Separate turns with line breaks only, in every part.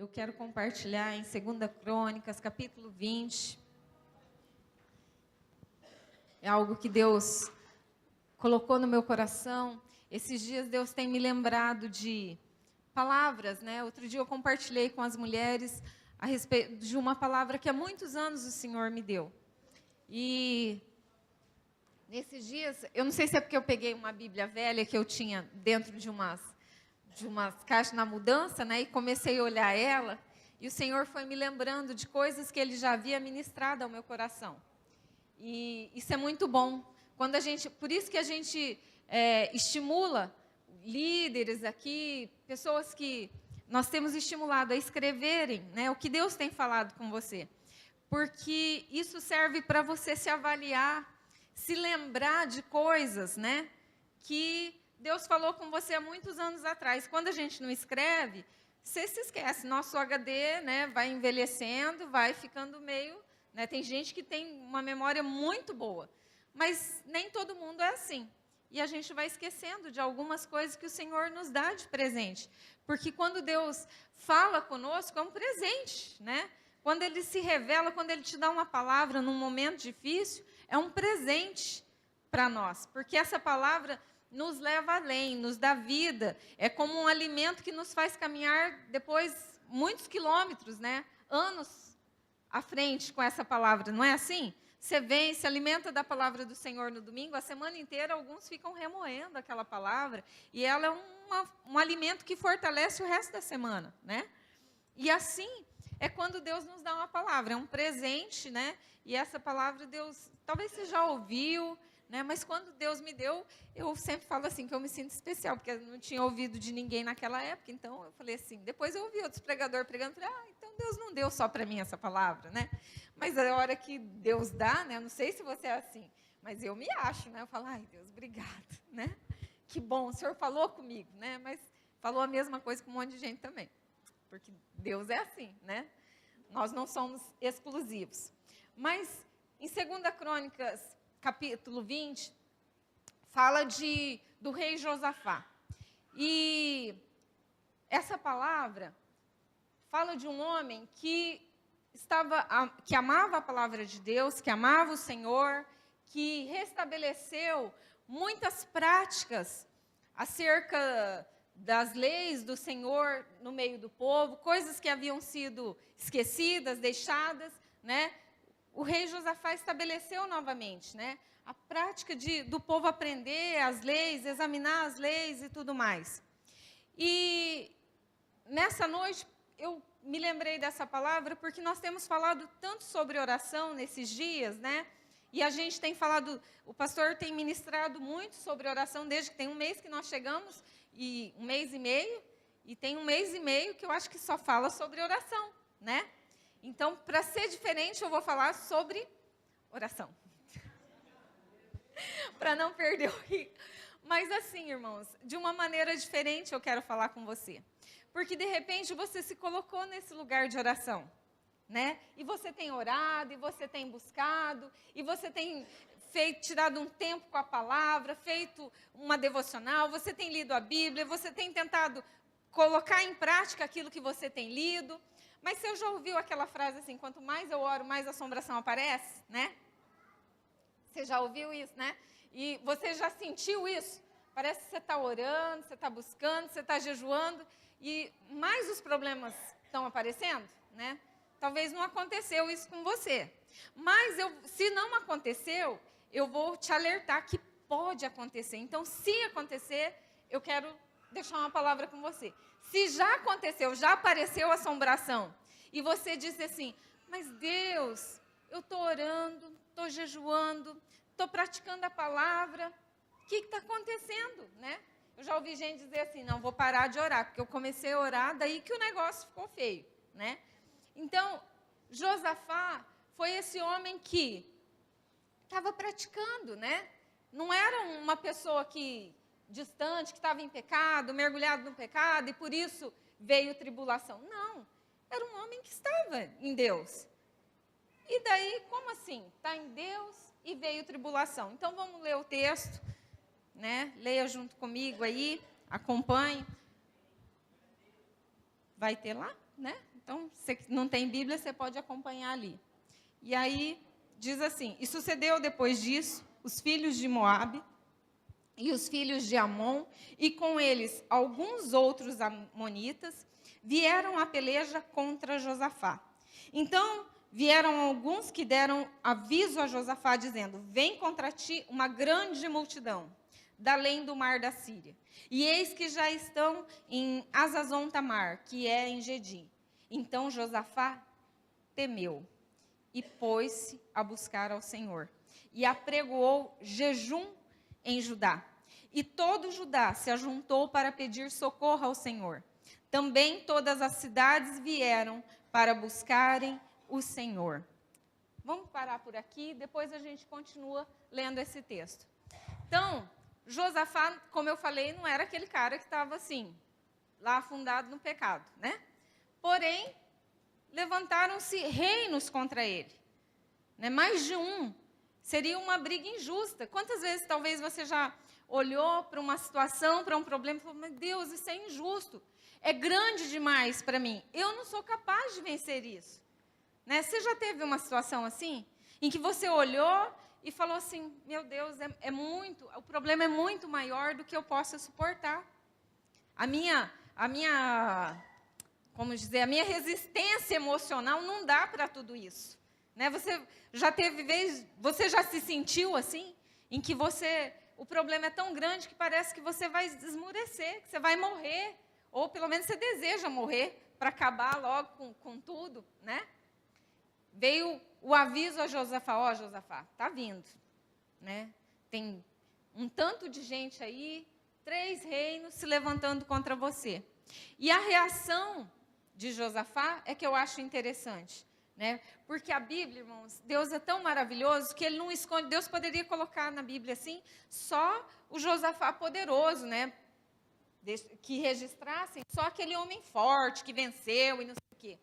eu quero compartilhar em 2 Crônicas, capítulo 20. É algo que Deus colocou no meu coração. Esses dias Deus tem me lembrado de palavras, né? Outro dia eu compartilhei com as mulheres a respeito de uma palavra que há muitos anos o Senhor me deu. E nesses dias, eu não sei se é porque eu peguei uma Bíblia velha que eu tinha dentro de umas caixas na mudança, né? E comecei a olhar ela. E o Senhor foi me lembrando de coisas que Ele já havia ministrado ao meu coração. E isso é muito bom. Por isso que a gente estimula líderes aqui, pessoas que nós temos estimulado a escreverem, né, o que Deus tem falado com você. Porque isso serve para você se avaliar, se lembrar de coisas, né, que Deus falou com você há muitos anos atrás. Quando a gente não escreve, você se esquece. Nosso HD, né, vai envelhecendo, vai ficando meio... né, tem gente que tem uma memória muito boa, mas nem todo mundo é assim. E a gente vai esquecendo de algumas coisas que o Senhor nos dá de presente. Porque quando Deus fala conosco, é um presente, né? Quando Ele se revela, quando Ele te dá uma palavra num momento difícil, é um presente para nós. Porque essa palavra nos leva além, nos dá vida. É como um alimento que nos faz caminhar depois muitos quilômetros, né? Anos à frente com essa palavra, não é assim? Você vem, se alimenta da palavra do Senhor no domingo, a semana inteira alguns ficam remoendo aquela palavra, e ela é um alimento que fortalece o resto da semana, né? E assim é quando Deus nos dá uma palavra, é um presente, né? E essa palavra Deus, talvez você já ouviu, né? Mas quando Deus me deu, eu sempre falo assim, que eu me sinto especial, porque eu não tinha ouvido de ninguém naquela época, então eu falei assim, depois eu ouvi outros pregadores pregando, falei, então Deus não deu só para mim essa palavra, né? Mas a hora que Deus dá, né? Eu não sei se você é assim, mas eu me acho, né? Eu falo, ai Deus, obrigado, né? Que bom, o Senhor falou comigo, né? Mas falou a mesma coisa com um monte de gente também, porque Deus é assim, né? Nós não somos exclusivos. Mas em 2 Crônicas, capítulo 20, fala do rei Josafá. E essa palavra fala de um homem que amava a palavra de Deus, que amava o Senhor, que restabeleceu muitas práticas acerca das leis do Senhor no meio do povo, coisas que haviam sido esquecidas, deixadas, né? O rei Josafá estabeleceu novamente, né, a prática do povo aprender as leis, examinar as leis e tudo mais. E nessa noite eu me lembrei dessa palavra porque nós temos falado tanto sobre oração nesses dias, né? E a gente tem falado, o pastor tem ministrado muito sobre oração desde que tem um mês que nós chegamos, e um mês e meio, e tem um mês e meio que eu acho que só fala sobre oração, né? Então, para ser diferente, eu vou falar sobre oração. Para não perder o rio. Mas assim, irmãos, de uma maneira diferente eu quero falar com você. Porque, de repente, você se colocou nesse lugar de oração, né? E você tem orado, e você tem buscado, e você tem tirado um tempo com a palavra, feito uma devocional, você tem lido a Bíblia, você tem tentado colocar em prática aquilo que você tem lido. Mas você já ouviu aquela frase assim, quanto mais eu oro, mais assombração aparece, né? Você já ouviu isso, né? E você já sentiu isso? Parece que você está orando, você está buscando, você está jejuando, e mais os problemas estão aparecendo, né? Talvez não aconteceu isso com você. Mas se não aconteceu, eu vou te alertar que pode acontecer. Então, se acontecer, eu quero deixar uma palavra com você. Se já aconteceu, já apareceu assombração, e você diz assim, mas Deus, eu estou orando, estou jejuando, estou praticando a palavra, o que está acontecendo, né? Eu já ouvi gente dizer assim, não, vou parar de orar, porque eu comecei a orar, daí que o negócio ficou feio, né? Então, Josafá foi esse homem que estava praticando, né? Não era uma pessoa distante, que estava em pecado, mergulhado no pecado, e por isso veio tribulação. Não, era um homem que estava em Deus. E daí, como assim? Está em Deus e veio tribulação. Então, vamos ler o texto, né? Leia junto comigo aí, acompanhe. Vai ter lá, né? Então, se não tem Bíblia, você pode acompanhar ali. E aí, diz assim, e sucedeu depois disso, os filhos de Moabe e os filhos de Amon, e com eles alguns outros amonitas, vieram à peleja contra Josafá. Então, vieram alguns que deram aviso a Josafá, dizendo, vem contra ti uma grande multidão, da além do mar da Síria. E eis que já estão em Azazon-Tamar, que é em Gedim. Então Josafá temeu e pôs-se a buscar ao Senhor. E apregoou jejum em Judá. E todo Judá se ajuntou para pedir socorro ao Senhor. Também todas as cidades vieram para buscarem o Senhor. Vamos parar por aqui, depois a gente continua lendo esse texto. Então, Josafá, como eu falei, não era aquele cara que estava assim, lá afundado no pecado, né? Porém, levantaram-se reinos contra ele. Né? Mais de um. Seria uma briga injusta. Quantas vezes talvez você já olhou para uma situação, para um problema e falou, meu Deus, isso é injusto. É grande demais para mim. Eu não sou capaz de vencer isso. Né? Você já teve uma situação assim? Em que você olhou e falou assim, meu Deus, o problema é muito maior do que eu possa suportar. A minha resistência emocional não dá para tudo isso. Né? Você já se sentiu assim? Em que o problema é tão grande que parece que você vai esmurecer, que você vai morrer. Ou pelo menos você deseja morrer para acabar logo com tudo, né? Veio o aviso a Josafá, Josafá, está vindo. Né? Tem um tanto de gente aí, 3 reinos se levantando contra você. E a reação de Josafá é que eu acho interessante. Né? Porque a Bíblia, irmãos, Deus é tão maravilhoso que Ele não esconde. Deus poderia colocar na Bíblia assim, só o Josafá poderoso, né? Que registrassem só aquele homem forte que venceu e não sei o quê.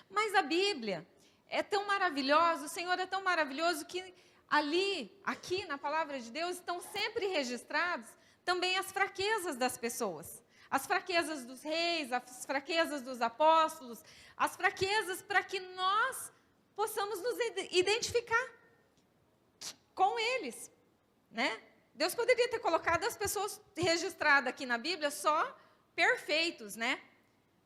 Mas a Bíblia é tão maravilhosa, o Senhor é tão maravilhoso que aqui na palavra de Deus, estão sempre registrados também as fraquezas das pessoas. As fraquezas dos reis, as fraquezas dos apóstolos, as fraquezas para que nós possamos nos identificar com eles, né? Deus poderia ter colocado as pessoas registradas aqui na Bíblia só perfeitos, né?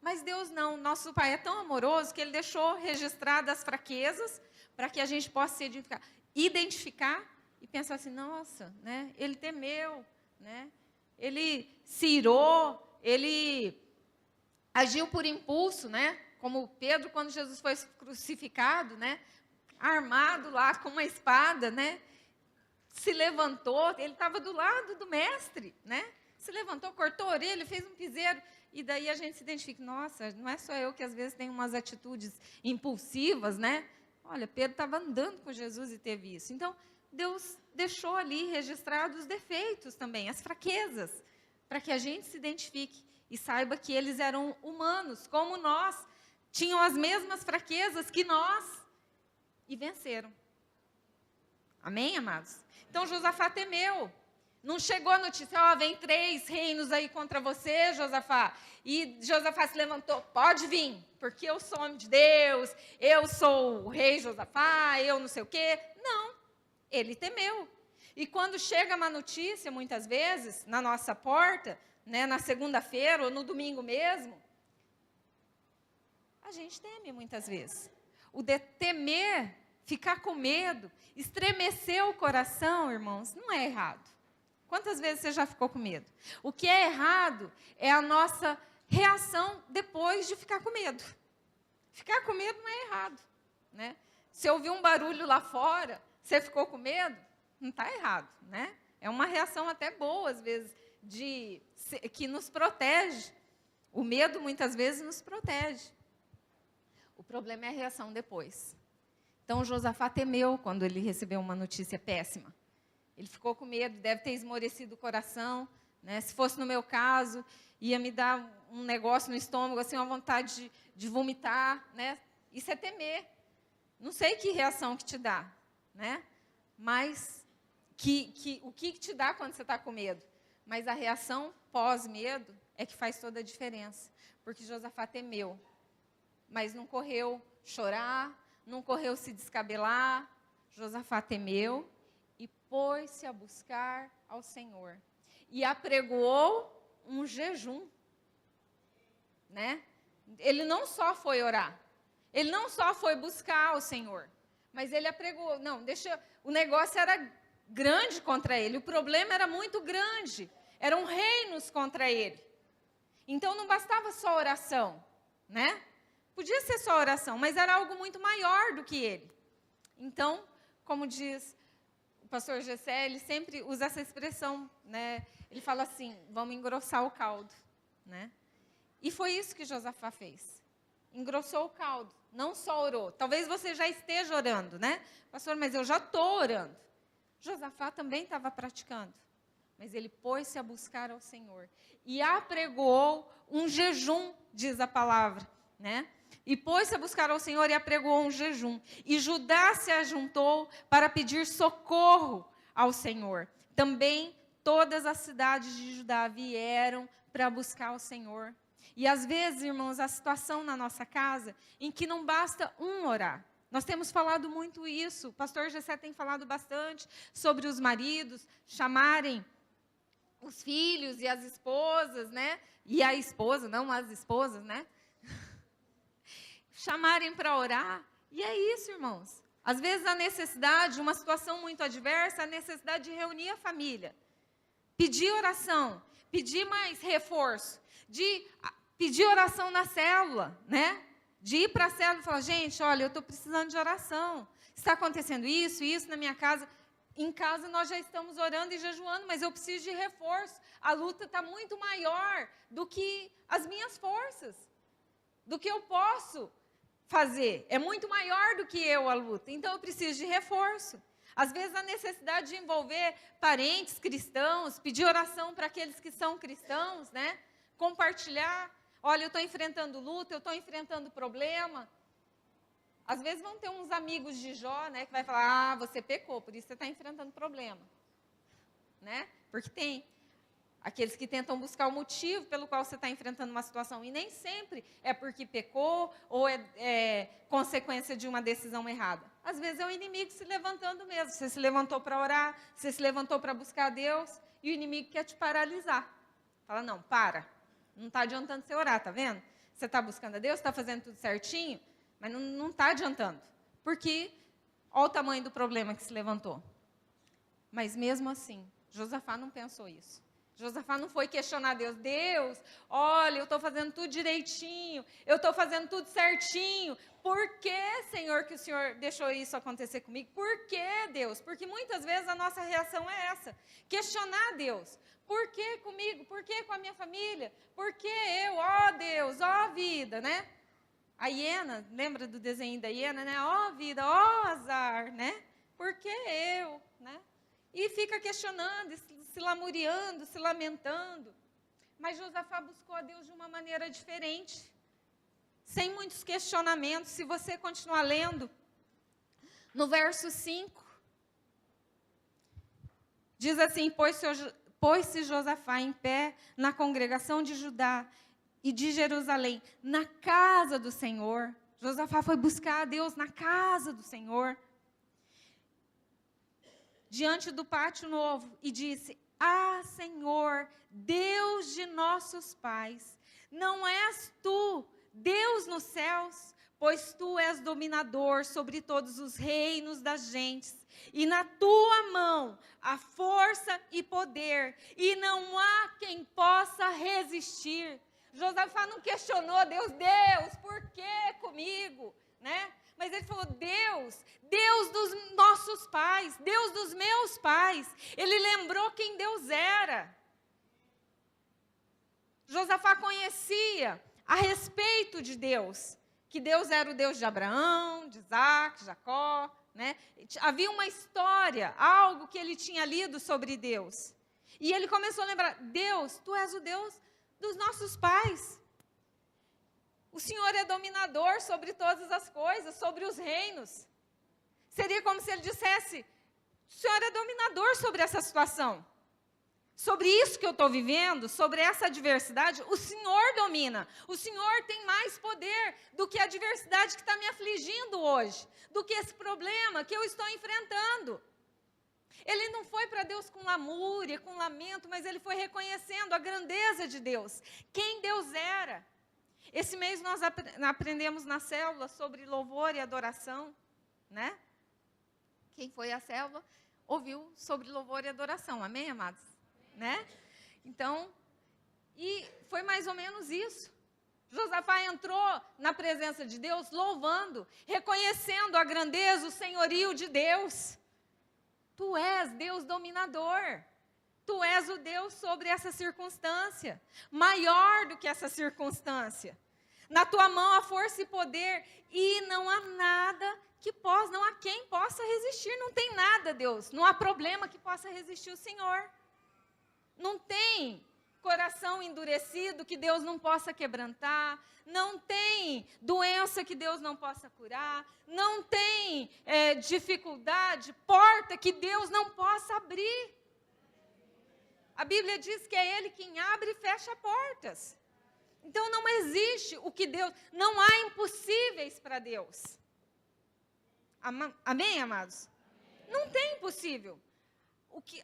Mas Deus não, nosso Pai é tão amoroso que Ele deixou registradas as fraquezas para que a gente possa se identificar e pensar assim, nossa, né? Ele temeu, né? Ele se irou, ele agiu por impulso, né? Como Pedro, quando Jesus foi crucificado, né? Armado lá com uma espada, né? Se levantou, ele estava do lado do mestre, né? Se levantou, cortou a orelha, fez um piseiro, e daí a gente se identifica, nossa, não é só eu que às vezes tenho umas atitudes impulsivas, né? Olha, Pedro estava andando com Jesus e teve isso. Então, Deus deixou ali registrados os defeitos também, as fraquezas, para que a gente se identifique e saiba que eles eram humanos, como nós, tinham as mesmas fraquezas que nós, e venceram. Amém, amados? Então, Josafá temeu. Não chegou a notícia, vem 3 reinos aí contra você, Josafá. E Josafá se levantou, pode vir, porque eu sou homem de Deus, eu sou o rei Josafá, eu não sei o quê. Não, ele temeu. E quando chega uma notícia, muitas vezes, na nossa porta, né, na segunda-feira ou no domingo mesmo, a gente teme muitas vezes. O de temer, ficar com medo, estremecer o coração, irmãos, não é errado. Quantas vezes você já ficou com medo? O que é errado é a nossa reação depois de ficar com medo. Ficar com medo não é errado. Né? Se ouvir um barulho lá fora, você ficou com medo, não está errado. Né? É uma reação até boa, às vezes, que nos protege. O medo, muitas vezes, nos protege. O problema é a reação depois. Então, Josafá temeu quando ele recebeu uma notícia péssima. Ele ficou com medo, deve ter esmorecido o coração. Né? Se fosse no meu caso, ia me dar um negócio no estômago, assim, uma vontade de vomitar. Né? Isso é temer. Não sei que reação que te dá. Né? Mas o que te dá quando você está com medo? Mas a reação pós-medo é que faz toda a diferença. Porque Josafá temeu. mas não correu chorar, não correu se descabelar. Josafá temeu e pôs-se a buscar ao Senhor. E apregoou um jejum, né? Ele não só foi orar, ele não só foi buscar ao Senhor, mas ele apregoou. Não, o negócio era grande contra ele, o problema era muito grande, eram reinos contra ele. Então não bastava só oração, né? Podia ser só oração, mas era algo muito maior do que ele. Então, como diz o pastor Gessé, ele sempre usa essa expressão, né? Ele fala assim, vamos engrossar o caldo, né? E foi isso que Josafá fez. Engrossou o caldo, não só orou. Talvez você já esteja orando, né? Pastor, mas eu já estou orando. Josafá também estava praticando. Mas ele pôs-se a buscar ao Senhor. E apregoou um jejum, diz a palavra, né? E pôs-se a buscar ao Senhor e apregoou um jejum. E Judá se ajuntou para pedir socorro ao Senhor. Também todas as cidades de Judá vieram para buscar o Senhor. E às vezes, irmãos, a situação na nossa casa em que não basta um orar. Nós temos falado muito isso. O pastor Gessé tem falado bastante sobre os maridos chamarem os filhos e as esposas, né? E a esposa, não as esposas, né? Chamarem para orar. E é isso, irmãos. Às vezes a necessidade, uma situação muito adversa, a necessidade de reunir a família. Pedir oração, pedir mais reforço, de pedir oração na célula, né? De ir para a célula e falar, gente, olha, eu estou precisando de oração. Está acontecendo isso na minha casa. Em casa nós já estamos orando e jejuando, mas eu preciso de reforço. A luta está muito maior do que as minhas forças, do que eu posso fazer. É muito maior do que eu a luta, então eu preciso de reforço. Às vezes a necessidade de envolver parentes cristãos, pedir oração para aqueles que são cristãos, né? Compartilhar. Olha, eu estou enfrentando luta, eu estou enfrentando problema. Às vezes vão ter uns amigos de Jó, né, que vai falar, você pecou, por isso você está enfrentando problema. Né? Porque tem aqueles que tentam buscar o motivo pelo qual você está enfrentando uma situação. E nem sempre é porque pecou ou é consequência de uma decisão errada. Às vezes é o inimigo se levantando mesmo. Você se levantou para orar, você se levantou para buscar a Deus, e o inimigo quer te paralisar. Fala, não, para. Não está adiantando você orar, tá vendo? Você está buscando a Deus, está fazendo tudo certinho, mas não está adiantando. Porque olha o tamanho do problema que se levantou. Mas mesmo assim, Josafá não pensou isso. Josafá não foi questionar Deus. Deus, olha, eu estou fazendo tudo direitinho, eu estou fazendo tudo certinho. Por que, Senhor, que o Senhor deixou isso acontecer comigo? Por que, Deus? Porque muitas vezes a nossa reação é essa. Questionar Deus. Por que comigo? Por que com a minha família? Por que eu? Ó Deus, ó vida, né? A hiena, lembra do desenho da hiena, né? Ó vida, ó azar, né? Por que eu, né? E fica questionando, se lamuriando, se lamentando. Mas Josafá buscou a Deus de uma maneira diferente, sem muitos questionamentos. Se você continuar lendo, no verso 5, diz assim, pôs-se Josafá em pé na congregação de Judá e de Jerusalém, na casa do Senhor. Josafá foi buscar a Deus na casa do Senhor, diante do pátio novo, e disse, Senhor, Deus de nossos pais, não és tu, Deus nos céus, pois tu és dominador sobre todos os reinos das gentes, e na tua mão há força e poder, e não há quem possa resistir. Josafá não questionou Deus, por que comigo, né? Mas ele falou, Deus dos nossos pais, Deus dos meus pais. Ele lembrou quem Deus era. Josafá conhecia a respeito de Deus, que Deus era o Deus de Abraão, de Isaac, de Jacó, né? Havia uma história, algo que ele tinha lido sobre Deus. E ele começou a lembrar, Deus, tu és o Deus dos nossos pais. O Senhor é dominador sobre todas as coisas, sobre os reinos. Seria como se ele dissesse, o Senhor é dominador sobre essa situação. sobre isso que eu estou vivendo, sobre essa adversidade, o Senhor domina. O Senhor tem mais poder do que a adversidade que está me afligindo hoje, do que esse problema que eu estou enfrentando. Ele não foi para Deus com lamúria, com lamento, mas ele foi reconhecendo a grandeza de Deus, quem Deus era. Esse mês nós aprendemos na célula sobre louvor e adoração, né? Quem foi à célula ouviu sobre louvor e adoração, amém, amados? Né? Então, e foi mais ou menos isso. Josafá entrou na presença de Deus louvando, reconhecendo a grandeza, o senhorio de Deus. Tu és Deus dominador. Tu és o Deus sobre essa circunstância, maior do que essa circunstância. Na tua mão há força e poder, e não há nada que possa, não há quem possa resistir. Não tem nada, Deus. Não há problema que possa resistir o Senhor. Não tem coração endurecido que Deus não possa quebrantar, não tem doença que Deus não possa curar, não tem dificuldade, porta que Deus não possa abrir. A Bíblia diz que é Ele quem abre e fecha portas. Então não existe o que Deus, não há impossíveis para Deus. Amém, amados? Não tem impossível.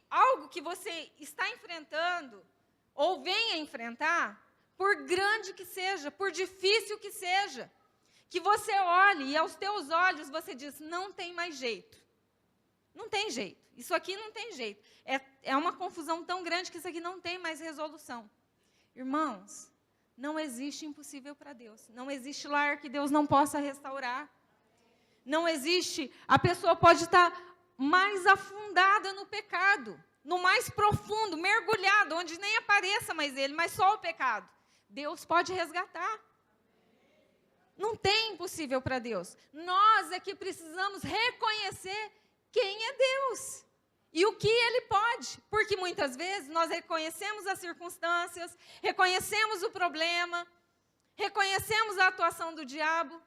Algo que você está enfrentando, ou venha enfrentar, por grande que seja, por difícil que seja, que você olhe e aos teus olhos você diz, não tem mais jeito. Não tem jeito. Isso aqui não tem jeito. É uma confusão tão grande que isso aqui não tem mais resolução. Irmãos, não existe impossível para Deus. Não existe lar que Deus não possa restaurar. Não existe, a pessoa pode estar mais afundada no pecado, no mais profundo, mergulhado, onde nem apareça mais ele, mas só o pecado. Deus pode resgatar. Não tem impossível para Deus. Nós é que precisamos reconhecer quem é Deus e o que Ele pode. Porque muitas vezes nós reconhecemos as circunstâncias, reconhecemos o problema, reconhecemos a atuação do diabo,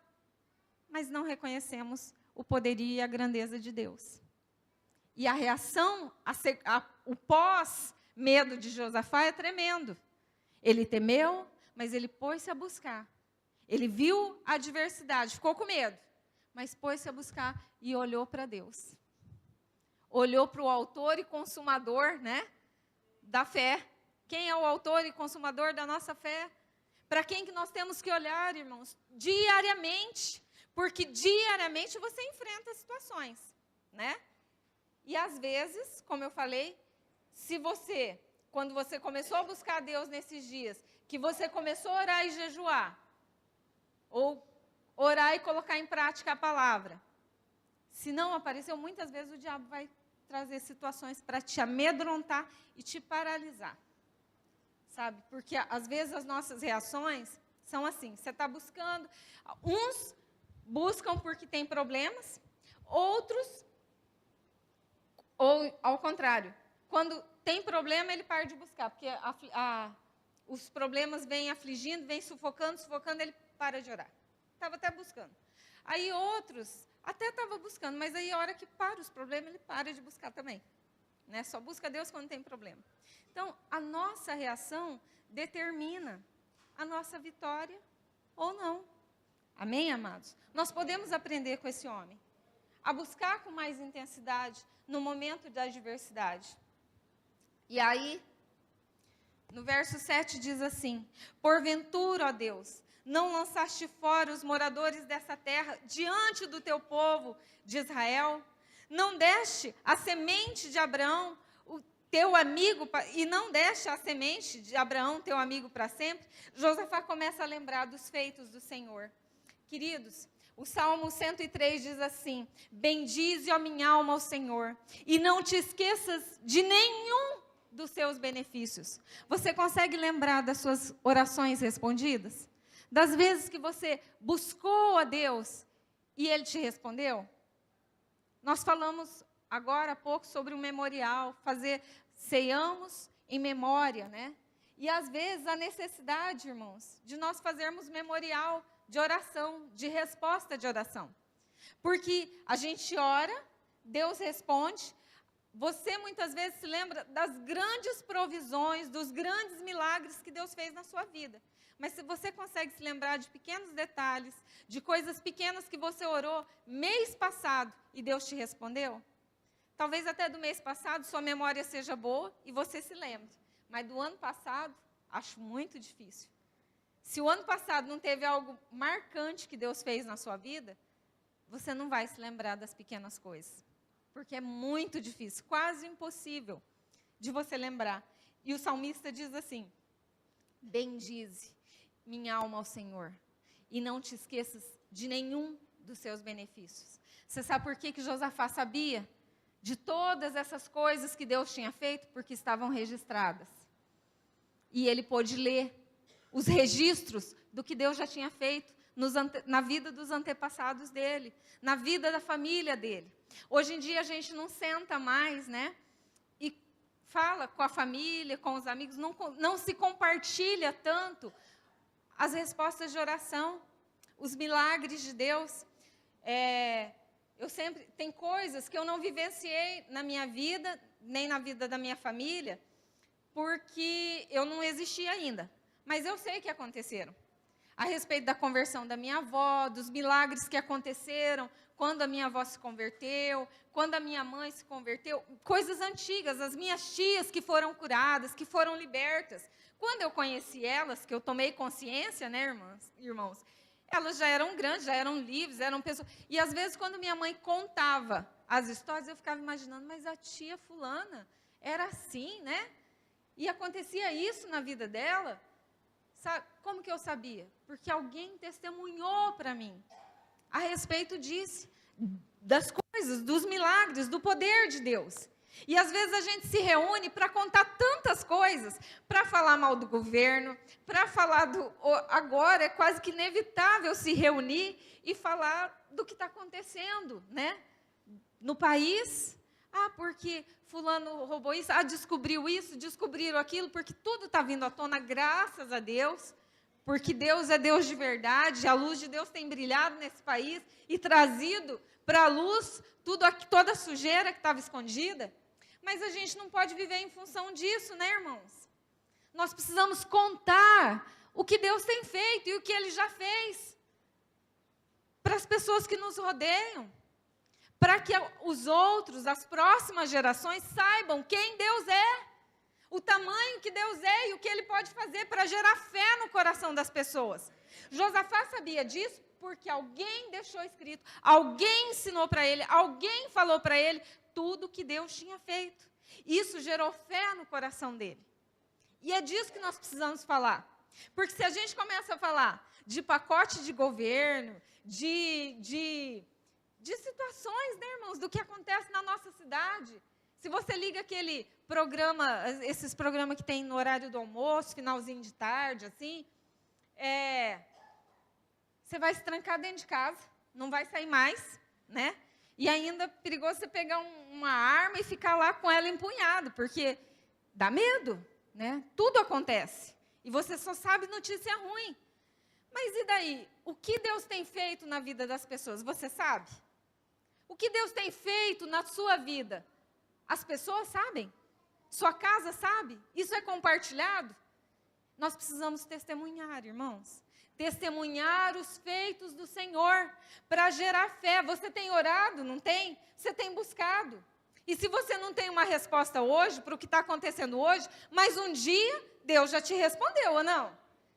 mas não reconhecemos o poderio e a grandeza de Deus. E a reação, o pós-medo de Josafá é tremendo. Ele temeu, mas ele pôs-se a buscar. Ele viu a adversidade, ficou com medo, mas pôs-se a buscar e olhou para Deus. Olhou para o autor e consumador, né, da fé. Quem é o autor e consumador da nossa fé? Para quem que nós temos que olhar, irmãos? Diariamente. Porque diariamente você enfrenta situações, né? E às vezes, como eu falei, quando você começou a buscar Deus nesses dias, que você começou a orar e jejuar, ou orar e colocar em prática a palavra, se não apareceu, muitas vezes o diabo vai trazer situações para te amedrontar e te paralisar. Sabe? Porque às vezes as nossas reações são assim, você está buscando, uns buscam porque tem problemas, outros, ou ao contrário, quando tem problema, ele para de buscar, porque os problemas vêm afligindo, vêm sufocando, ele para de orar. Estava até buscando. Aí outros, até estava buscando, mas aí a hora que para os problemas, ele para de buscar também. Né? Só busca Deus quando tem problema. Então, a nossa reação determina a nossa vitória ou não. Amém, amados? Nós podemos aprender com esse homem a buscar com mais intensidade no momento da adversidade. E aí, no verso 7 diz assim, porventura, ó Deus, não lançaste fora os moradores dessa terra diante do teu povo de Israel? Não deste a semente de Abraão, o teu amigo, e não deste a semente de Abraão, teu amigo, para sempre? Josafá começa a lembrar dos feitos do Senhor. Queridos, o Salmo 103 diz assim, bendize, ó minha alma, ao Senhor, e não te esqueças de nenhum dos seus benefícios. Você consegue lembrar das suas orações respondidas? Das vezes que você buscou a Deus e Ele te respondeu? Nós falamos agora há pouco sobre o memorial, ceiamos em memória, né? E às vezes a necessidade, irmãos, de nós fazermos memorial de oração, de resposta de oração. Porque a gente ora, Deus responde, Você muitas vezes se lembra das grandes provisões, dos grandes milagres que Deus fez na sua vida. Mas se você consegue se lembrar de pequenos detalhes, de coisas pequenas que você orou mês passado e Deus te respondeu, talvez até do mês passado sua memória seja boa e você se lembre. Mas do ano passado, acho muito difícil. Se o ano passado não teve algo marcante que Deus fez na sua vida, você não vai se lembrar das pequenas coisas. Porque é muito difícil, quase impossível de você lembrar. E o salmista diz assim: bendize minha alma ao Senhor, e não te esqueças de nenhum dos seus benefícios. Você sabe por que Josafá sabia de todas essas coisas que Deus tinha feito? Porque estavam registradas. E ele pôde ler os registros do que Deus já tinha feito na vida dos antepassados dele, na vida da família dele. Hoje em dia a gente não senta mais, né? E fala com a família, com os amigos, não se compartilha tanto as respostas de oração, os milagres de Deus. Tem coisas que eu não vivenciei na minha vida, nem na vida da minha família, porque eu não existia ainda. Mas eu sei que aconteceram. A respeito da conversão da minha avó, dos milagres que aconteceram quando a minha avó se converteu, quando a minha mãe se converteu, coisas antigas, as minhas tias que foram curadas, que foram libertas. Quando eu conheci elas, que eu tomei consciência, né, irmãos, elas já eram grandes, já eram livres, eram pessoas. E às vezes, quando minha mãe contava as histórias, eu ficava imaginando, mas a tia fulana era assim, né? E acontecia isso na vida dela. Sabe, como que eu sabia? Porque alguém testemunhou para mim a respeito disso, das coisas, dos milagres, do poder de Deus. E às vezes a gente se reúne para contar tantas coisas, para falar mal do governo, para falar agora é quase que inevitável se reunir e falar do que está acontecendo, né? No país. Porque fulano roubou isso, descobriu isso, descobriram aquilo, porque tudo está vindo à tona, graças a Deus, porque Deus é Deus de verdade, a luz de Deus tem brilhado nesse país e trazido para a luz toda a sujeira que estava escondida. Mas a gente não pode viver em função disso, né, irmãos? Nós precisamos contar o que Deus tem feito e o que Ele já fez para as pessoas que nos rodeiam, para que os outros, as próximas gerações, saibam quem Deus é, o tamanho que Deus é e o que Ele pode fazer para gerar fé no coração das pessoas. Josafá sabia disso porque alguém deixou escrito, alguém ensinou para ele, alguém falou para ele tudo o que Deus tinha feito. Isso gerou fé no coração dele. E é disso que nós precisamos falar. Porque se a gente começa a falar de pacote de governo, de situações, né, irmãos, do que acontece na nossa cidade. Se você liga aquele programa, esses programas que tem no horário do almoço, finalzinho de tarde, assim, você vai se trancar dentro de casa, não vai sair mais, né? E ainda é perigoso você pegar uma arma e ficar lá com ela empunhada, porque dá medo, né? Tudo acontece. E você só sabe notícia ruim. Mas e daí? O que Deus tem feito na vida das pessoas? Você sabe? O que Deus tem feito na sua vida? As pessoas sabem? Sua casa sabe? Isso é compartilhado? Nós precisamos testemunhar, irmãos. Testemunhar os feitos do Senhor para gerar fé. Você tem orado, não tem? Você tem buscado. E se você não tem uma resposta hoje para o que está acontecendo hoje, mas um dia Deus já te respondeu ou não?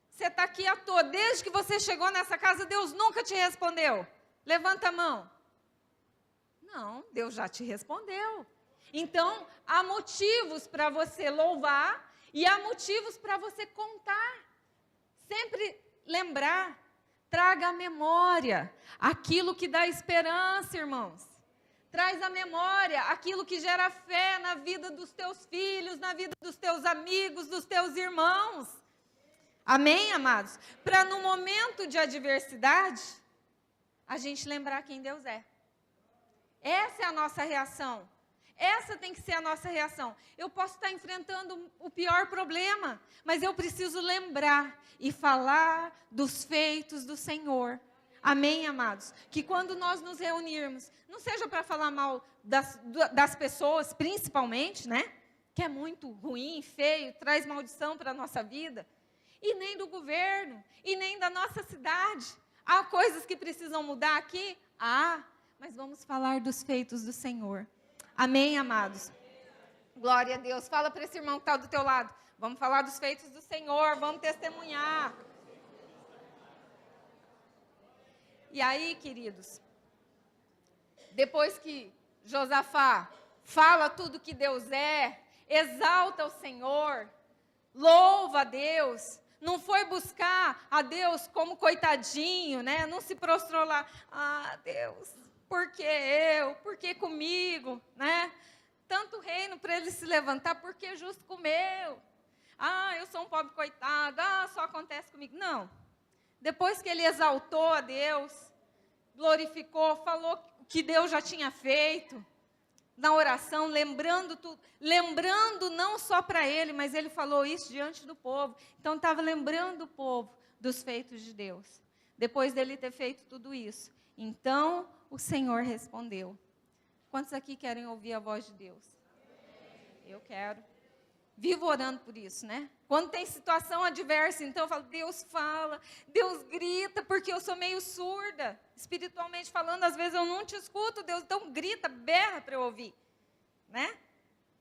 Você está aqui à toa. Desde que você chegou nessa casa, Deus nunca te respondeu. Levanta a mão. Não, Deus já te respondeu. Então, há motivos para você louvar e há motivos para você contar. Sempre lembrar, traga à memória aquilo que dá esperança, irmãos. Traz à memória aquilo que gera fé na vida dos teus filhos, na vida dos teus amigos, dos teus irmãos. Amém, amados? Para no momento de adversidade, a gente lembrar quem Deus é. Essa é a nossa reação. Essa tem que ser a nossa reação. Eu posso estar enfrentando o pior problema, mas eu preciso lembrar e falar dos feitos do Senhor. Amém, amados? Que quando nós nos reunirmos, não seja para falar mal das pessoas, principalmente, né? Que é muito ruim, feio, traz maldição para a nossa vida. E nem do governo, e nem da nossa cidade. Há coisas que precisam mudar aqui? Mas vamos falar dos feitos do Senhor. Amém, amados? Glória a Deus. Fala para esse irmão que está do teu lado. Vamos falar dos feitos do Senhor, vamos testemunhar. E aí, queridos, depois que Josafá fala tudo que Deus é, exalta o Senhor, louva a Deus, não foi buscar a Deus como coitadinho, né? Não se prostrou lá, Deus, por que eu? Por que comigo? Né? Tanto reino para ele se levantar, por que justo com o meu? Eu sou um pobre coitado, só acontece comigo. Não. Depois que ele exaltou a Deus, glorificou, falou o que Deus já tinha feito, na oração, lembrando tudo, lembrando não só para ele, mas ele falou isso diante do povo. Então, estava lembrando o povo dos feitos de Deus. Depois dele ter feito tudo isso. Então, o Senhor respondeu. Quantos aqui querem ouvir a voz de Deus? Eu quero. Vivo orando por isso, né? Quando tem situação adversa, então eu falo, Deus fala, Deus grita, porque eu sou meio surda. Espiritualmente falando, às vezes eu não te escuto, Deus então grita, berra para eu ouvir, né?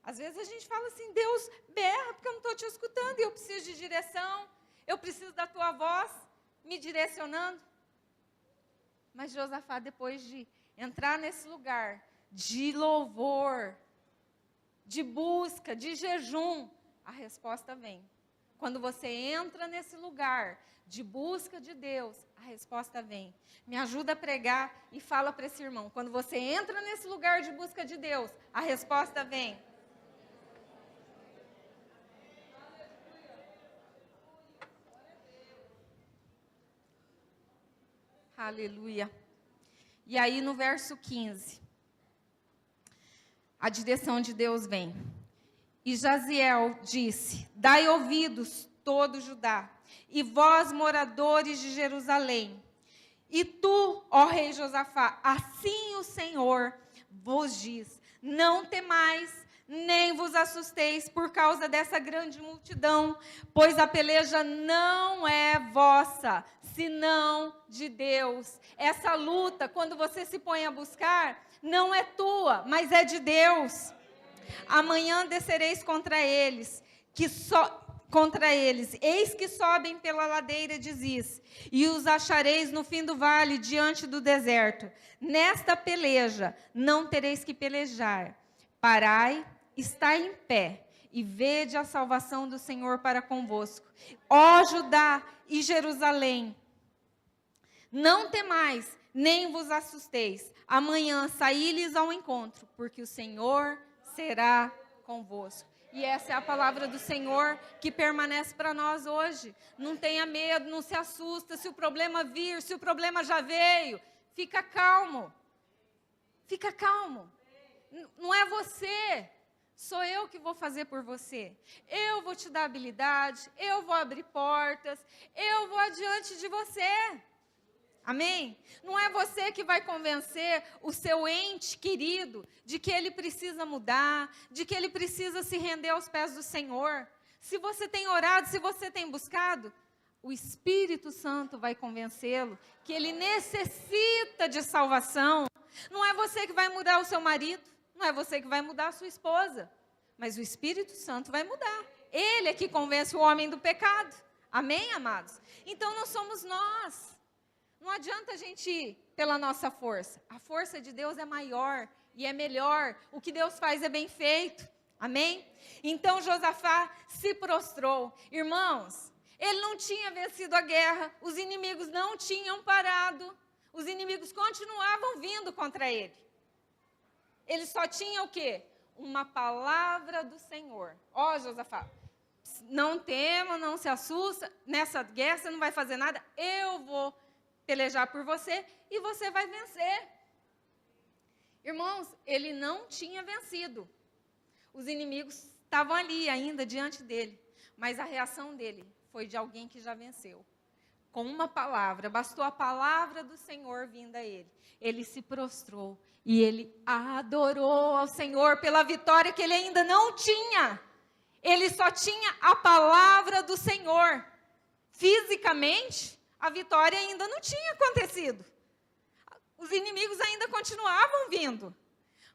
Às vezes a gente fala assim, Deus berra, porque eu não estou te escutando, e eu preciso de direção, eu preciso da tua voz me direcionando. Mas Josafá, depois de entrar nesse lugar de louvor, de busca, de jejum, a resposta vem. Quando você entra nesse lugar de busca de Deus, a resposta vem. Me ajuda a pregar e fala para esse irmão. Quando você entra nesse lugar de busca de Deus, a resposta vem. Aleluia. E aí no verso 15, a direção de Deus vem. E Jaziel disse, dai ouvidos todo Judá, e vós moradores de Jerusalém. E tu, ó rei Josafá, assim o Senhor vos diz, não temais, nem vos assusteis por causa dessa grande multidão, pois a peleja não é vossa, senão de Deus. Essa luta, quando você se põe a buscar, não é tua, mas é de Deus. Amanhã descereis contra eles, eis que sobem pela ladeira de Ziz, e os achareis no fim do vale, diante do deserto. Nesta peleja não tereis que pelejar. Parai, estai em pé, e vede a salvação do Senhor para convosco. Ó Judá e Jerusalém, não temais, nem vos assusteis. Amanhã saí-lhes ao encontro, porque o Senhor será convosco. E essa é a palavra do Senhor que permanece para nós hoje. Não tenha medo, não se assusta. Se o problema vir, se o problema já veio, fica calmo. Fica calmo. Não é você, sou eu que vou fazer por você. Eu vou te dar habilidade, eu vou abrir portas, eu vou adiante de você. Amém? Não é você que vai convencer o seu ente querido de que ele precisa mudar, de que ele precisa se render aos pés do Senhor. Se você tem orado, se você tem buscado, o Espírito Santo vai convencê-lo que ele necessita de salvação. Não é você que vai mudar o seu marido, não é você que vai mudar a sua esposa, mas o Espírito Santo vai mudar. Ele é que convence o homem do pecado. Amém, amados? Então não somos nós. Não adianta a gente ir pela nossa força. A força de Deus é maior e é melhor. O que Deus faz é bem feito. Amém? Então Josafá se prostrou. Irmãos, ele não tinha vencido a guerra. Os inimigos não tinham parado. Os inimigos continuavam vindo contra ele. Ele só tinha o quê? Uma palavra do Senhor. Ó, Josafá, não tema, não se assusta. Nessa guerra você não vai fazer nada. Eu vou pelejar por você e você vai vencer. Irmãos, ele não tinha vencido. Os inimigos estavam ali ainda diante dele, mas a reação dele foi de alguém que já venceu. com uma palavra, bastou a palavra do Senhor vinda a ele. Ele se prostrou e ele adorou ao Senhor pela vitória que ele ainda não tinha. Ele só tinha a palavra do Senhor. Fisicamente, a vitória ainda não tinha acontecido. Os inimigos ainda continuavam vindo.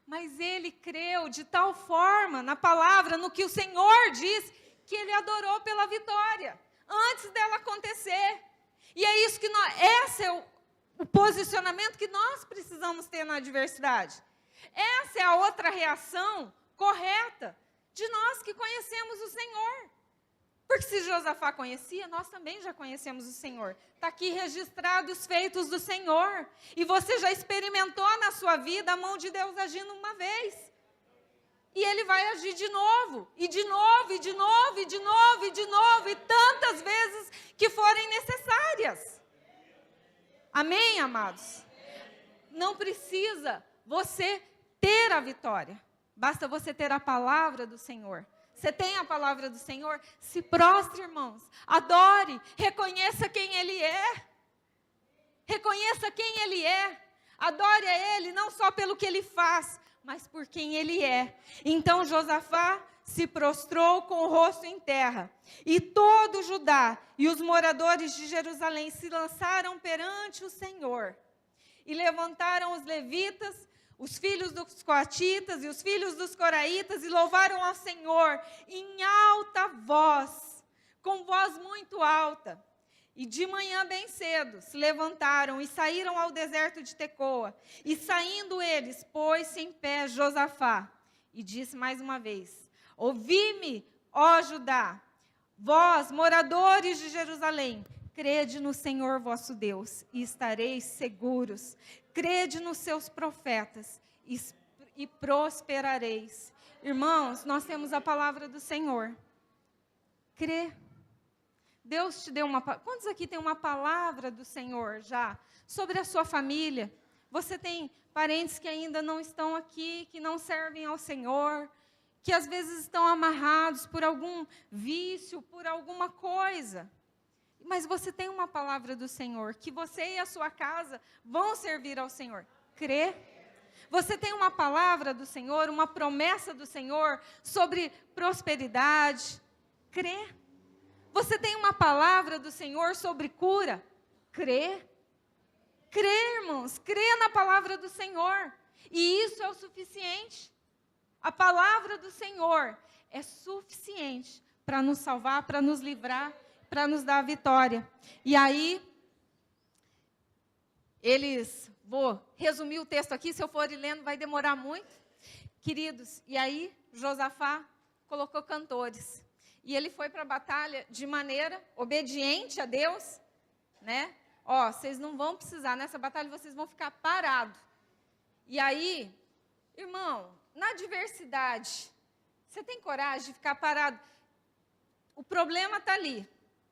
Mas ele creu de tal forma na palavra, no que o Senhor disse, que ele adorou pela vitória, antes dela acontecer. E é isso que esse é o posicionamento que nós precisamos ter na adversidade. Essa é a outra reação correta de nós que conhecemos o Senhor. Porque se Josafá conhecia, nós também já conhecemos o Senhor. Está aqui registrado os feitos do Senhor. E você já experimentou na sua vida a mão de Deus agindo uma vez. E Ele vai agir de novo, e de novo, e de novo, e de novo, e de novo, e tantas vezes que forem necessárias. Amém, amados? Não precisa você ter a vitória. Basta você ter a palavra do Senhor. Você tem a palavra do Senhor? Se prostre, irmãos. Adore. Reconheça quem Ele é. Reconheça quem Ele é. Adore a Ele, não só pelo que Ele faz, mas por quem Ele é. Então Josafá se prostrou com o rosto em terra. E todo Judá e os moradores de Jerusalém se lançaram perante o Senhor. E levantaram os levitas, os filhos dos coatitas e os filhos dos coraitas, e louvaram ao Senhor em alta voz, com voz muito alta. E de manhã bem cedo se levantaram e saíram ao deserto de Tecoa. E saindo eles, pôs-se em pé Josafá e disse mais uma vez: ouvi-me, ó Judá, vós, moradores de Jerusalém, crede no Senhor vosso Deus e estareis seguros. Crede nos seus profetas e prosperareis. Irmãos, nós temos a palavra do Senhor. Crê. Deus te deu uma palavra. Quantos aqui tem uma palavra do Senhor já? Sobre a sua família. Você tem parentes que ainda não estão aqui, que não servem ao Senhor, que às vezes estão amarrados por algum vício, por alguma coisa. Mas você tem uma palavra do Senhor, que você e a sua casa vão servir ao Senhor. Crê. Você tem uma palavra do Senhor, uma promessa do Senhor sobre prosperidade. Crê. Você tem uma palavra do Senhor sobre cura? Crê. Crê, irmãos. Crê na palavra do Senhor. E isso é o suficiente. A palavra do Senhor é suficiente para nos salvar, para nos livrar, para nos dar a vitória. E aí, vou resumir o texto aqui, se eu for lendo vai demorar muito. Queridos, e aí Josafá colocou cantores. E ele foi para a batalha de maneira obediente a Deus, né? Ó, vocês não vão precisar, nessa batalha vocês vão ficar parados. E aí, irmão, na adversidade, você tem coragem de ficar parado? O problema está ali.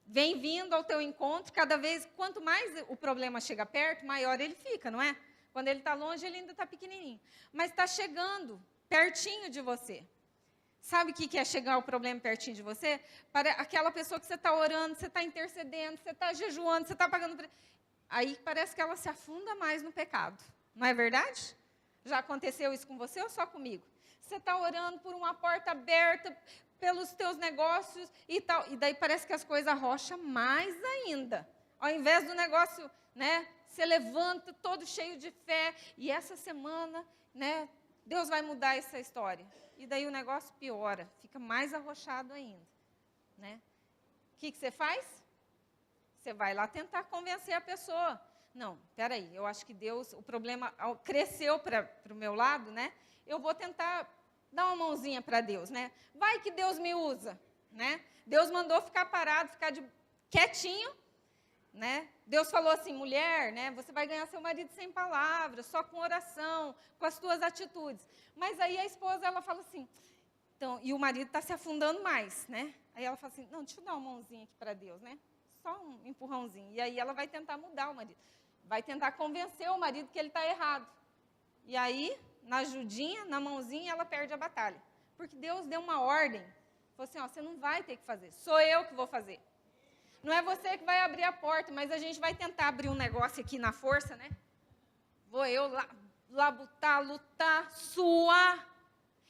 Vem vindo ao teu encontro, cada vez, quanto mais o problema chega perto, maior ele fica, não é? Quando ele está longe, ele ainda está pequenininho. Mas está chegando pertinho de você. Sabe o que é chegar o problema pertinho de você? Para aquela pessoa que você está orando, você está intercedendo, você está jejuando, você está pagando... Aí parece que ela se afunda mais no pecado. Não é verdade? Já aconteceu isso com você ou só comigo? Você está orando por uma porta aberta, pelos teus negócios e tal. E daí parece que as coisas arrocham mais ainda. Ao invés do negócio, né, você levanta todo cheio de fé. E essa semana, né, Deus vai mudar essa história. E daí o negócio piora, fica mais arrochado ainda. Né? O que você faz? Você vai lá tentar convencer a pessoa. Não, peraí, eu acho que Deus, o problema cresceu para o meu lado, né? Eu vou tentar dar uma mãozinha para Deus, né? Vai que Deus me usa, né? Deus mandou ficar parado, ficar quietinho, né? Deus falou assim, mulher, né? Você vai ganhar seu marido sem palavras, só com oração, com as tuas atitudes. Mas aí a esposa, ela fala assim, então, e o marido está se afundando mais, né? Aí ela fala assim, não, deixa eu dar uma mãozinha aqui para Deus, né? Só um empurrãozinho. E aí ela vai tentar mudar o marido. Vai tentar convencer o marido que ele está errado. E aí, na ajudinha, na mãozinha, ela perde a batalha. Porque Deus deu uma ordem. Falou assim, ó, você não vai ter que fazer, sou eu que vou fazer. Não é você que vai abrir a porta, mas a gente vai tentar abrir um negócio aqui na força, né? Vou eu lutar, suar.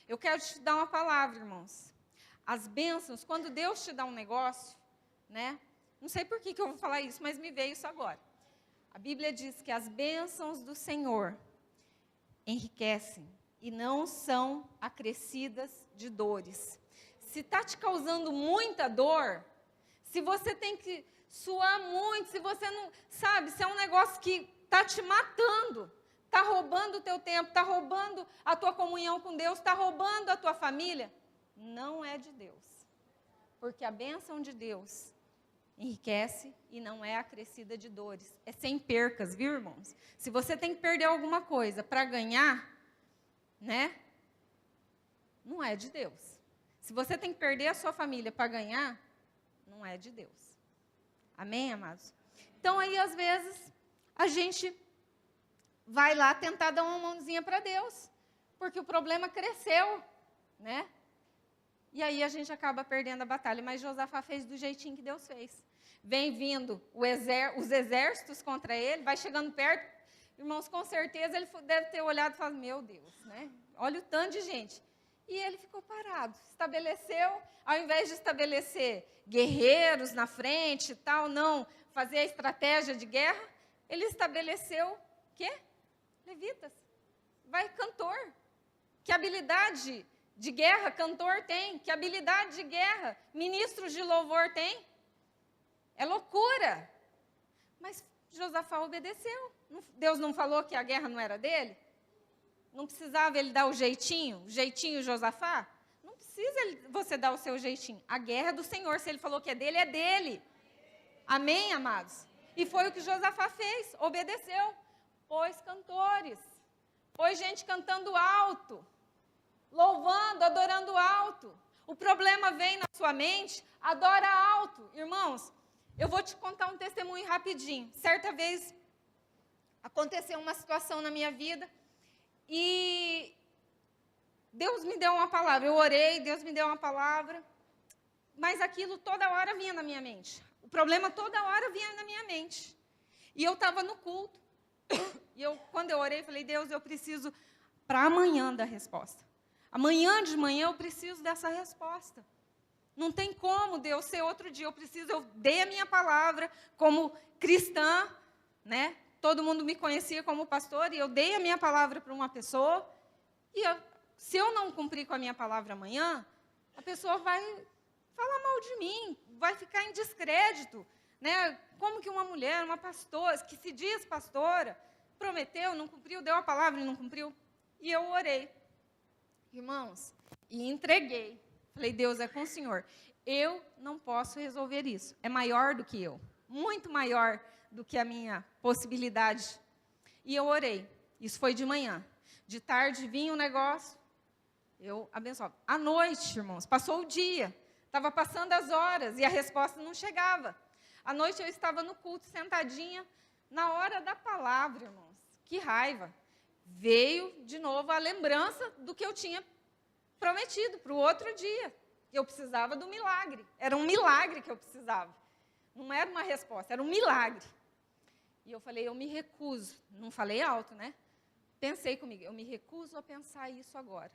Eu quero te dar uma palavra, irmãos. As bênçãos, quando Deus te dá um negócio, né? Não sei por que eu vou falar isso, mas me veio isso agora. A Bíblia diz que as bênçãos do Senhor enriquecem e não são acrescidas de dores. Se está te causando muita dor, se você tem que suar muito, se você não, sabe, se é um negócio que está te matando, está roubando o teu tempo, está roubando a tua comunhão com Deus, está roubando a tua família, não é de Deus. Porque a bênção de Deus enriquece e não é acrescida de dores. É sem percas, viu, irmãos? Se você tem que perder alguma coisa para ganhar, né? Não é de Deus. Se você tem que perder a sua família para ganhar, não é de Deus. Amém, amados? Então, aí, às vezes, a gente vai lá tentar dar uma mãozinha para Deus, porque o problema cresceu, né? E aí a gente acaba perdendo a batalha. Mas Josafá fez do jeitinho que Deus fez. Vem vindo os exércitos contra ele, vai chegando perto. Irmãos, com certeza ele deve ter olhado e falado, meu Deus, né? Olha o tanto de gente. E ele ficou parado. Estabeleceu, ao invés de estabelecer guerreiros na frente e tal, não fazer a estratégia de guerra, ele estabeleceu o quê? Levitas. Vai cantor. Que habilidade de guerra cantor tem? Que habilidade de guerra ministros de louvor tem? É loucura. Mas Josafá obedeceu. Deus não falou que a guerra não era dele? Não precisava ele dar o jeitinho Josafá? Não precisa você dar o seu jeitinho. A guerra é do Senhor. Se ele falou que é dele, é dele. Amém, amados? E foi o que Josafá fez. Obedeceu. Pôs cantores. Pôs gente cantando alto. Louvando, adorando alto. O problema vem na sua mente, adora alto. Irmãos, eu vou te contar um testemunho rapidinho. Certa vez, aconteceu uma situação na minha vida e Deus me deu uma palavra. Eu orei, Deus me deu uma palavra, mas aquilo toda hora vinha na minha mente. O problema toda hora vinha na minha mente. E eu estava no culto. E quando eu orei, falei, Deus, eu preciso para amanhã da resposta. Amanhã de manhã eu preciso dessa resposta. Não tem como Deus ser outro dia. Eu dei a minha palavra como cristã, né? Todo mundo me conhecia como pastor e eu dei a minha palavra para uma pessoa. E se eu não cumprir com a minha palavra amanhã, a pessoa vai falar mal de mim, vai ficar em descrédito, né? Como que uma mulher, uma pastora, que se diz pastora, prometeu, não cumpriu, deu a palavra e não cumpriu? E eu orei, irmãos, e entreguei. Falei, Deus, é com o Senhor. Eu não posso resolver isso. É maior do que eu. Muito maior do que a minha possibilidade. E eu orei. Isso foi de manhã. De tarde vinha o negócio. Eu abençoava. À noite, irmãos, passou o dia. Estava passando as horas e a resposta não chegava. À noite eu estava no culto, sentadinha. Na hora da palavra, irmãos. Que raiva. Veio de novo a lembrança do que eu tinha prometido para o outro dia. Eu precisava do milagre. Era um milagre que eu precisava. Não era uma resposta, era um milagre. E eu falei, eu me recuso. Não falei alto, né? Pensei comigo, eu me recuso a pensar isso agora.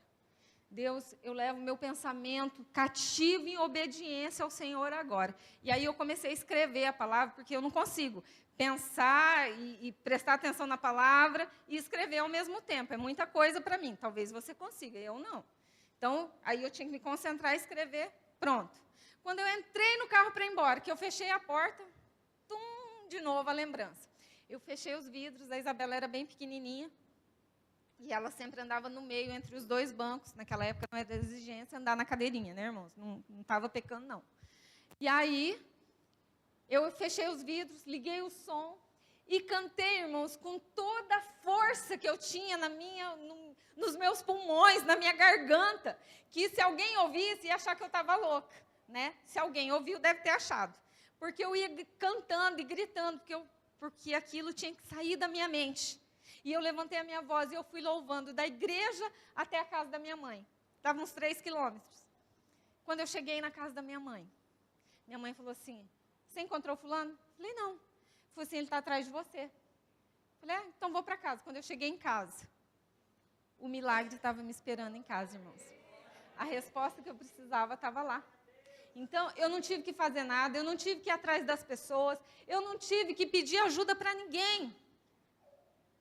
Deus, eu levo meu pensamento cativo em obediência ao Senhor agora. E aí eu comecei a escrever a palavra, porque eu não consigo pensar e prestar atenção na palavra e escrever ao mesmo tempo. É muita coisa para mim. Talvez você consiga, eu não. Então, aí eu tinha que me concentrar e escrever, pronto. Quando eu entrei no carro para ir embora, que eu fechei a porta, de novo a lembrança. Eu fechei os vidros, a Isabela era bem pequenininha, e ela sempre andava no meio, entre os dois bancos. Naquela época não era exigência andar na cadeirinha, né, irmãos? Não estava pecando, não. E aí, eu fechei os vidros, liguei o som, e cantei, irmãos, com toda a força que eu tinha nos meus pulmões, na minha garganta, que se alguém ouvisse, ia achar que eu estava louca, né? Se alguém ouviu, deve ter achado. Porque eu ia cantando e gritando, porque aquilo tinha que sair da minha mente. E eu levantei a minha voz e eu fui louvando da igreja até a casa da minha mãe. Estava uns 3 quilômetros. Quando eu cheguei na casa da minha mãe falou assim, Você encontrou fulano? Falei, não. Falei assim, ele está atrás de você. Falei, então vou para casa. Quando eu cheguei em casa, o milagre estava me esperando em casa, irmãos. A resposta que eu precisava estava lá. Então, eu não tive que fazer nada, eu não tive que ir atrás das pessoas, eu não tive que pedir ajuda para ninguém.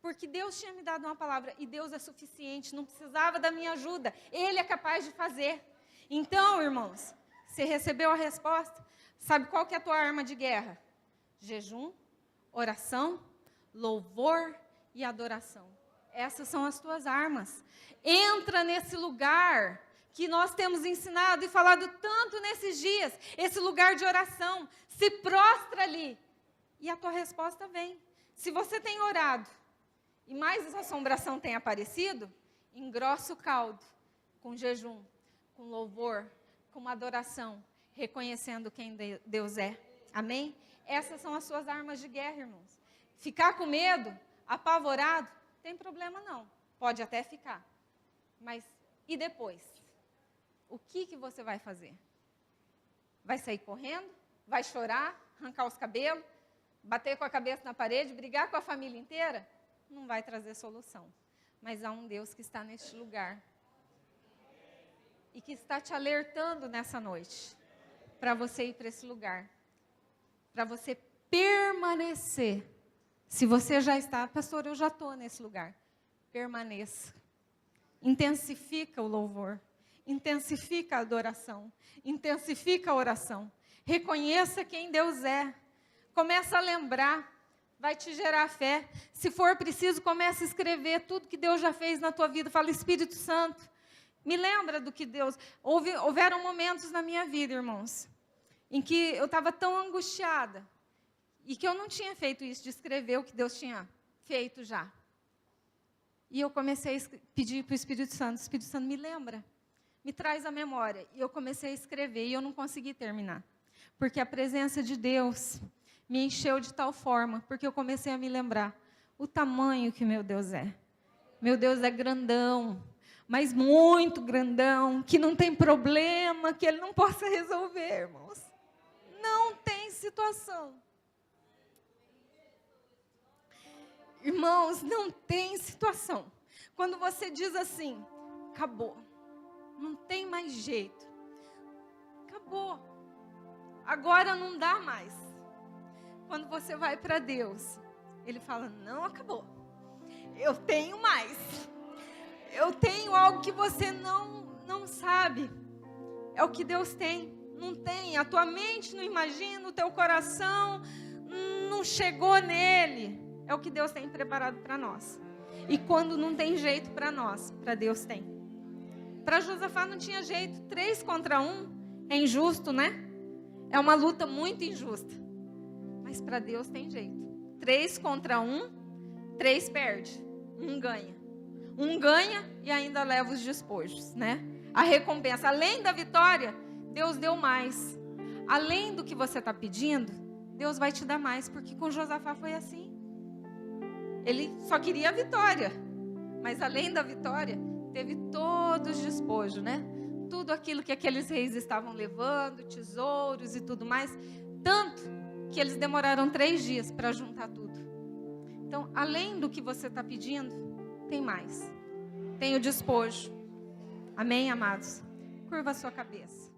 Porque Deus tinha me dado uma palavra, e Deus é suficiente, não precisava da minha ajuda. Ele é capaz de fazer. Então, irmãos, você recebeu a resposta? Sabe qual que é a tua arma de guerra? Jejum, oração, louvor e adoração. Essas são as tuas armas. Entra nesse lugar que nós temos ensinado e falado tanto nesses dias, esse lugar de oração. Se prostra ali e a tua resposta vem. Se você tem orado e mais assombração tem aparecido, engrossa o caldo com jejum, com louvor, com uma adoração, reconhecendo quem Deus é. Amém? Essas são as suas armas de guerra, irmãos. Ficar com medo, apavorado, tem problema não. Pode até ficar. Mas e depois? O que você vai fazer? Vai sair correndo? Vai chorar? Arrancar os cabelos? Bater com a cabeça na parede? Brigar com a família inteira? Não vai trazer solução. Mas há um Deus que está neste lugar. E que está te alertando nessa noite. Para você ir para esse lugar. Para você permanecer. Se você já está, pastor, eu já estou nesse lugar. Permaneça. Intensifica o louvor. Intensifica a adoração. Intensifica a oração. Reconheça quem Deus é. Começa a lembrar. Vai te gerar fé. Se for preciso, comece a escrever tudo que Deus já fez na tua vida. Fala, Espírito Santo, me lembra do que Deus... Houveram momentos na minha vida, irmãos, em que eu estava tão angustiada e que eu não tinha feito isso, de escrever o que Deus tinha feito já. E eu comecei a pedir para o Espírito Santo, me lembra, me traz a memória. E eu comecei a escrever e eu não consegui terminar. Porque a presença de Deus me encheu de tal forma, porque eu comecei a me lembrar o tamanho que meu Deus é. Meu Deus é grandão, mas muito grandão, que não tem problema que Ele não possa resolver, irmãos. Não tem situação. Irmãos, não tem situação. Quando você diz assim, acabou, não tem mais jeito, acabou, agora não dá mais. Quando você vai para Deus, Ele fala, não acabou, eu tenho mais. Eu tenho algo que você não sabe. É o que Deus tem. Não tem. A tua mente não imagina, o teu coração não chegou nele. É o que Deus tem preparado para nós. E quando não tem jeito para nós, para Deus tem. Para Josafá não tinha jeito. 3 contra 1 é injusto, né? É uma luta muito injusta. Mas para Deus tem jeito. 3 contra 1, 3 perde. 1 ganha. 1 ganha e ainda leva os despojos, né? A recompensa. Além da vitória, Deus deu mais. Além do que você está pedindo, Deus vai te dar mais. Porque com Josafá foi assim. Ele só queria a vitória. Mas além da vitória, teve todos os despojos, né? Tudo aquilo que aqueles reis estavam levando, tesouros e tudo mais. Tanto que eles demoraram 3 dias para juntar tudo. Então, além do que você está pedindo, tem mais. Tem o despojo. Amém, amados? Curva a sua cabeça.